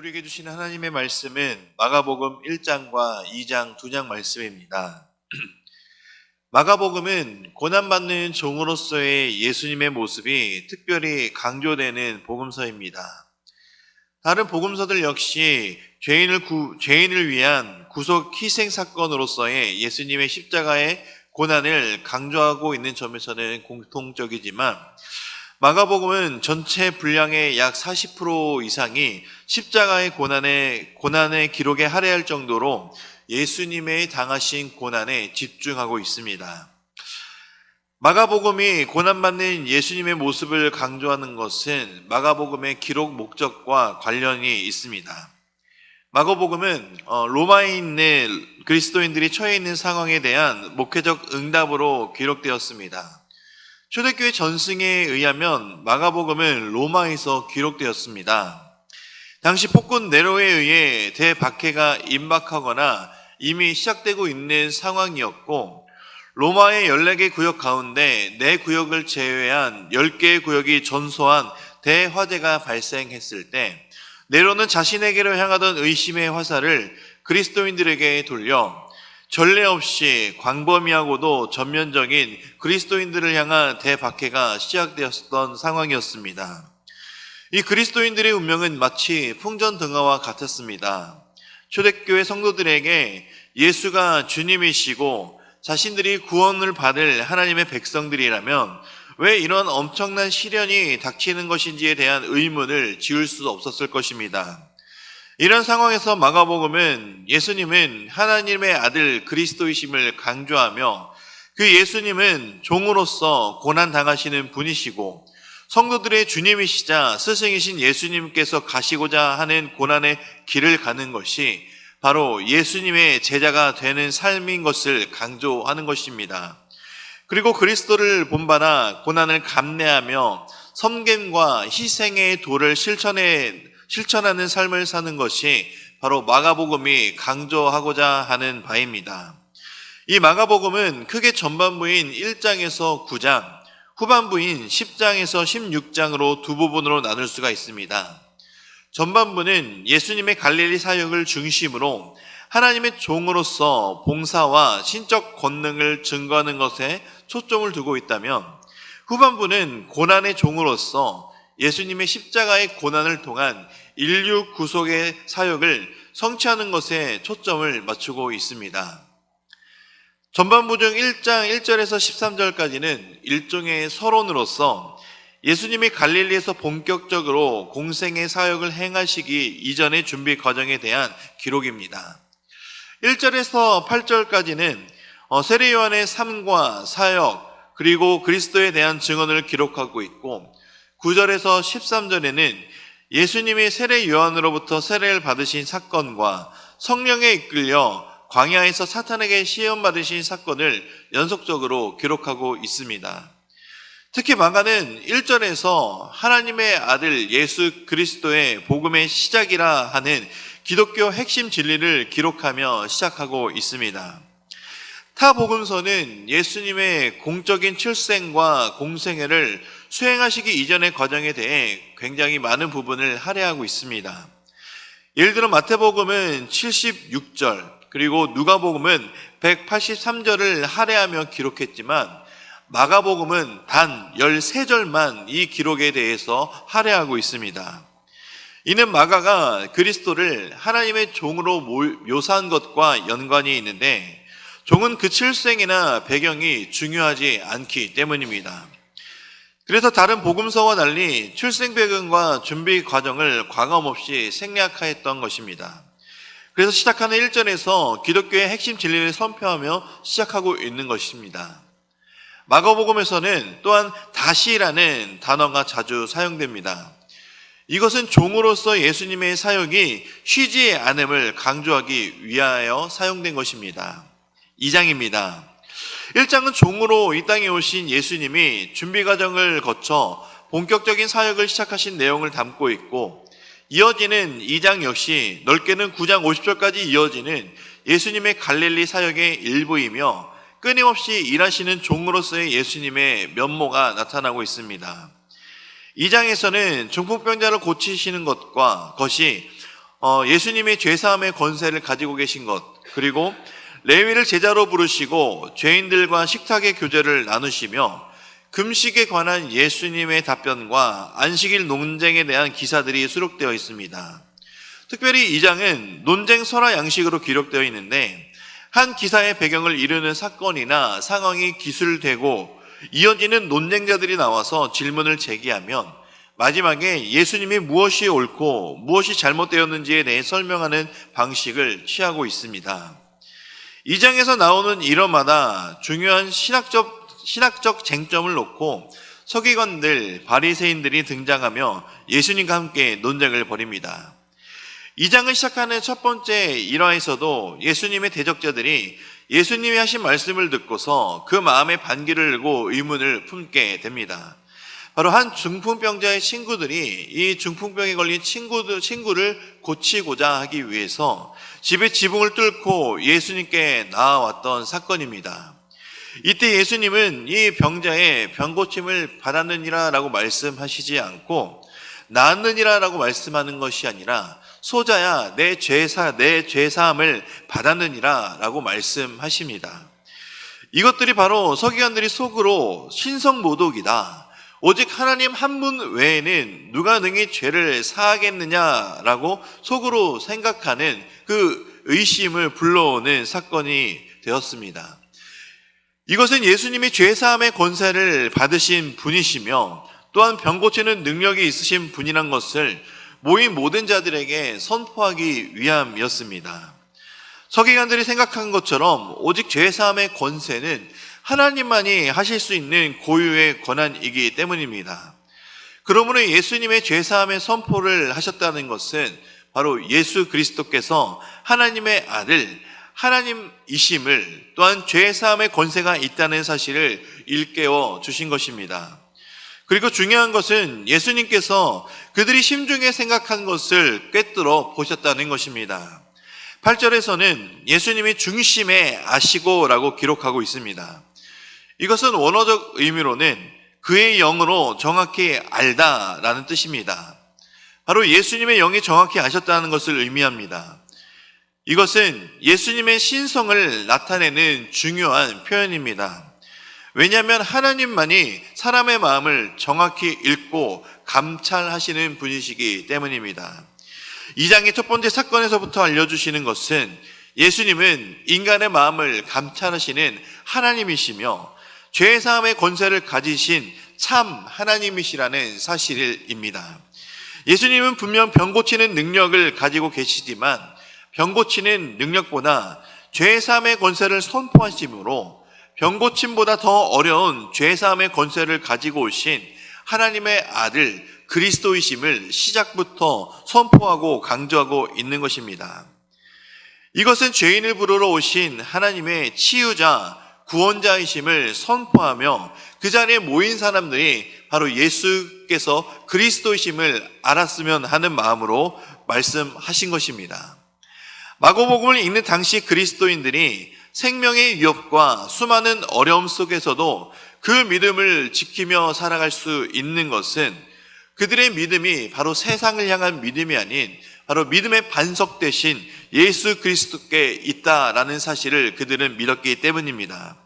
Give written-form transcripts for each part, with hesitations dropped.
우리에게 주신 하나님의 말씀은 마가복음 1장과 2장, 2장 말씀입니다. 마가복음은 고난받는 종으로서의 예수님의 모습이 특별히 강조되는 복음서입니다. 다른 복음서들 역시 죄인을 위한 구속 희생 사건으로서의 예수님의 십자가의 고난을 강조하고 있는 점에서는 공통적이지만 마가복음은 전체 분량의 약 40% 이상이 십자가의 고난의 기록에 할애할 정도로 예수님의 당하신 고난에 집중하고 있습니다. 마가복음이 고난받는 예수님의 모습을 강조하는 것은 마가복음의 기록 목적과 관련이 있습니다. 마가복음은 로마에 있는 그리스도인들이 처해 있는 상황에 대한 목회적 응답으로 기록되었습니다. 초대교회 전승에 의하면 마가복음은 로마에서 기록되었습니다. 당시 폭군 네로에 의해 대박해가 임박하거나 이미 시작되고 있는 상황이었고, 로마의 14개 구역 가운데 4구역을 제외한 10개의 구역이 전소한 대화재가 발생했을 때 네로는 자신에게로 향하던 의심의 화살을 그리스도인들에게 돌려 전례 없이 광범위하고도 전면적인 그리스도인들을 향한 대박해가 시작되었던 상황이었습니다. 이 그리스도인들의 운명은 마치 풍전등화와 같았습니다. 초대교회 성도들에게 예수가 주님이시고 자신들이 구원을 받을 하나님의 백성들이라면 왜 이런 엄청난 시련이 닥치는 것인지에 대한 의문을 지울 수 없었을 것입니다. 이런 상황에서 마가복음은 예수님은 하나님의 아들 그리스도이심을 강조하며 그 예수님은 종으로서 고난당하시는 분이시고 성도들의 주님이시자 스승이신 예수님께서 가시고자 하는 고난의 길을 가는 것이 바로 예수님의 제자가 되는 삶인 것을 강조하는 것입니다. 그리고 그리스도를 본받아 고난을 감내하며 섬김과 희생의 도를 실천하는 삶을 사는 것이 바로 마가복음이 강조하고자 하는 바입니다. 이 마가복음은 크게 전반부인 1장에서 9장, 후반부인 10장에서 16장으로 두 부분으로 나눌 수가 있습니다. 전반부는 예수님의 갈릴리 사역을 중심으로 하나님의 종으로서 봉사와 신적 권능을 증거하는 것에 초점을 두고 있다면, 후반부는 고난의 종으로서 예수님의 십자가의 고난을 통한 인류 구속의 사역을 성취하는 것에 초점을 맞추고 있습니다. 전반부 중 1장 1절에서 13절까지는 일종의 서론으로서 예수님이 갈릴리에서 본격적으로 공생의 사역을 행하시기 이전의 준비 과정에 대한 기록입니다. 1절에서 8절까지는 세례 요한의 삶과 사역 그리고 그리스도에 대한 증언을 기록하고 있고, 9절에서 13절에는 예수님이 세례 요한으로부터 세례를 받으신 사건과 성령에 이끌려 광야에서 사탄에게 시험받으신 사건을 연속적으로 기록하고 있습니다. 특히 마가는 1절에서 하나님의 아들 예수 그리스도의 복음의 시작이라 하는 기독교 핵심 진리를 기록하며 시작하고 있습니다. 타 복음서는 예수님의 공적인 출생과 공생애를 수행하시기 이전의 과정에 대해 굉장히 많은 부분을 할애하고 있습니다. 예를 들어 마태복음은 76절, 그리고 누가복음은 183절을 할애하며 기록했지만 마가복음은 단 13절만 이 기록에 대해서 할애하고 있습니다. 이는 마가가 그리스도를 하나님의 종으로 묘사한 것과 연관이 있는데, 종은 그 출생이나 배경이 중요하지 않기 때문입니다. 그래서 다른 복음서와 달리 출생 배경과 준비 과정을 과감없이 생략하였던 것입니다. 그래서 시작하는 1절에서 기독교의 핵심 진리를 선포하며 시작하고 있는 것입니다. 마가복음에서는 또한 다시라는 단어가 자주 사용됩니다. 이것은 종으로서 예수님의 사역이 쉬지 않음을 강조하기 위하여 사용된 것입니다. 2장입니다. 1장은 종으로 이 땅에 오신 예수님이 준비 과정을 거쳐 본격적인 사역을 시작하신 내용을 담고 있고, 이어지는 2장 역시 넓게는 9장 50절까지 이어지는 예수님의 갈릴리 사역의 일부이며 끊임없이 일하시는 종으로서의 예수님의 면모가 나타나고 있습니다. 2장에서는 중풍병자를 고치시는 것이 예수님의 죄사함의 권세를 가지고 계신 것, 그리고 레위를 제자로 부르시고 죄인들과 식탁의 교제를 나누시며 금식에 관한 예수님의 답변과 안식일 논쟁에 대한 기사들이 수록되어 있습니다. 특별히 이 장은 논쟁 설화 양식으로 기록되어 있는데 한 기사의 배경을 이루는 사건이나 상황이 기술되고 이어지는 논쟁자들이 나와서 질문을 제기하면 마지막에 예수님이 무엇이 옳고 무엇이 잘못되었는지에 대해 설명하는 방식을 취하고 있습니다. 이 장에서 나오는 일화마다 중요한 신학적 쟁점을 놓고 서기관들, 바리새인들이 등장하며 예수님과 함께 논쟁을 벌입니다. 이 장을 시작하는 첫 번째 일화에서도 예수님의 대적자들이 예수님이 하신 말씀을 듣고서 그 마음에 반기를 들고 의문을 품게 됩니다. 바로 한 중풍병자의 친구들이 이 중풍병에 걸린 친구를 고치고자 하기 위해서 집에 지붕을 뚫고 예수님께 나아왔던 사건입니다. 이때 예수님은 이 병자의 병고침을 받았느니라 라고 말씀하시지 않고 나았느니라 라고 말씀하는 것이 아니라 소자야 내 죄사함을 받았느니라 라고 말씀하십니다. 이것들이 바로 서기관들이 속으로 신성모독이다, 오직 하나님 한 분 외에는 누가 능히 죄를 사하겠느냐라고 속으로 생각하는 그 의심을 불러오는 사건이 되었습니다. 이것은 예수님이 죄사함의 권세를 받으신 분이시며 또한 병 고치는 능력이 있으신 분이란 것을 모인 모든 자들에게 선포하기 위함이었습니다. 서기관들이 생각한 것처럼 오직 죄사함의 권세는 하나님만이 하실 수 있는 고유의 권한이기 때문입니다. 그러므로 예수님의 죄사함의 선포를 하셨다는 것은 바로 예수 그리스도께서 하나님의 아들, 하나님이심을, 또한 죄사함의 권세가 있다는 사실을 일깨워 주신 것입니다. 그리고 중요한 것은 예수님께서 그들이 심중에 생각한 것을 꿰뚫어 보셨다는 것입니다. 8절에서는 예수님이 중심에 아시고라고 기록하고 있습니다. 이것은 원어적 의미로는 그의 영으로 정확히 알다라는 뜻입니다. 바로 예수님의 영이 정확히 아셨다는 것을 의미합니다. 이것은 예수님의 신성을 나타내는 중요한 표현입니다. 왜냐하면 하나님만이 사람의 마음을 정확히 읽고 감찰하시는 분이시기 때문입니다. 이 장의 첫 번째 사건에서부터 알려주시는 것은 예수님은 인간의 마음을 감찰하시는 하나님이시며 죄사함의 권세를 가지신 참 하나님이시라는 사실입니다. 예수님은 분명 병 고치는 능력을 가지고 계시지만 병 고치는 능력보다 죄사함의 권세를 선포하심으로 병 고침보다 더 어려운 죄사함의 권세를 가지고 오신 하나님의 아들 그리스도이심을 시작부터 선포하고 강조하고 있는 것입니다. 이것은 죄인을 부르러 오신 하나님의 치유자, 구원자이심을 선포하며 그 자리에 모인 사람들이 바로 예수께서 그리스도이심을 알았으면 하는 마음으로 말씀하신 것입니다. 마가복음을 읽는 당시 그리스도인들이 생명의 위협과 수많은 어려움 속에서도 그 믿음을 지키며 살아갈 수 있는 것은 그들의 믿음이 바로 세상을 향한 믿음이 아닌 바로 믿음의 반석 대신 예수 그리스도께 있다라는 사실을 그들은 믿었기 때문입니다.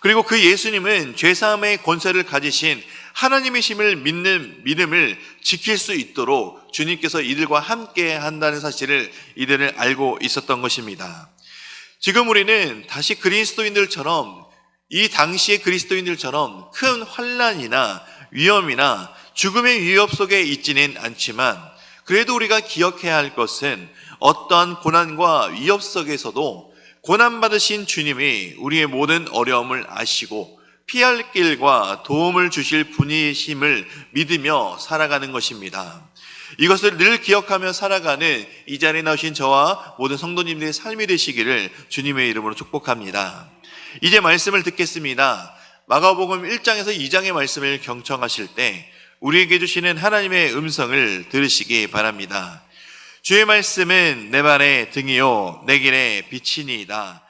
그리고 그 예수님은 죄사함의 권세를 가지신 하나님이심을 믿는 믿음을 지킬 수 있도록 주님께서 이들과 함께 한다는 사실을 이들은 알고 있었던 것입니다. 지금 우리는 다시 그리스도인들처럼 이 당시의 그리스도인들처럼 큰 환난이나 위험이나 죽음의 위협 속에 있지는 않지만 그래도 우리가 기억해야 할 것은 어떠한 고난과 위협 속에서도 고난받으신 주님이 우리의 모든 어려움을 아시고 피할 길과 도움을 주실 분이심을 믿으며 살아가는 것입니다. 이것을 늘 기억하며 살아가는 이 자리에 나오신 저와 모든 성도님들의 삶이 되시기를 주님의 이름으로 축복합니다. 이제 말씀을 듣겠습니다. 마가복음 1장에서 2장의 말씀을 경청하실 때 우리에게 주시는 하나님의 음성을 들으시기 바랍니다. 주의 말씀은 내 발의 등이요 내 길의 빛이니이다.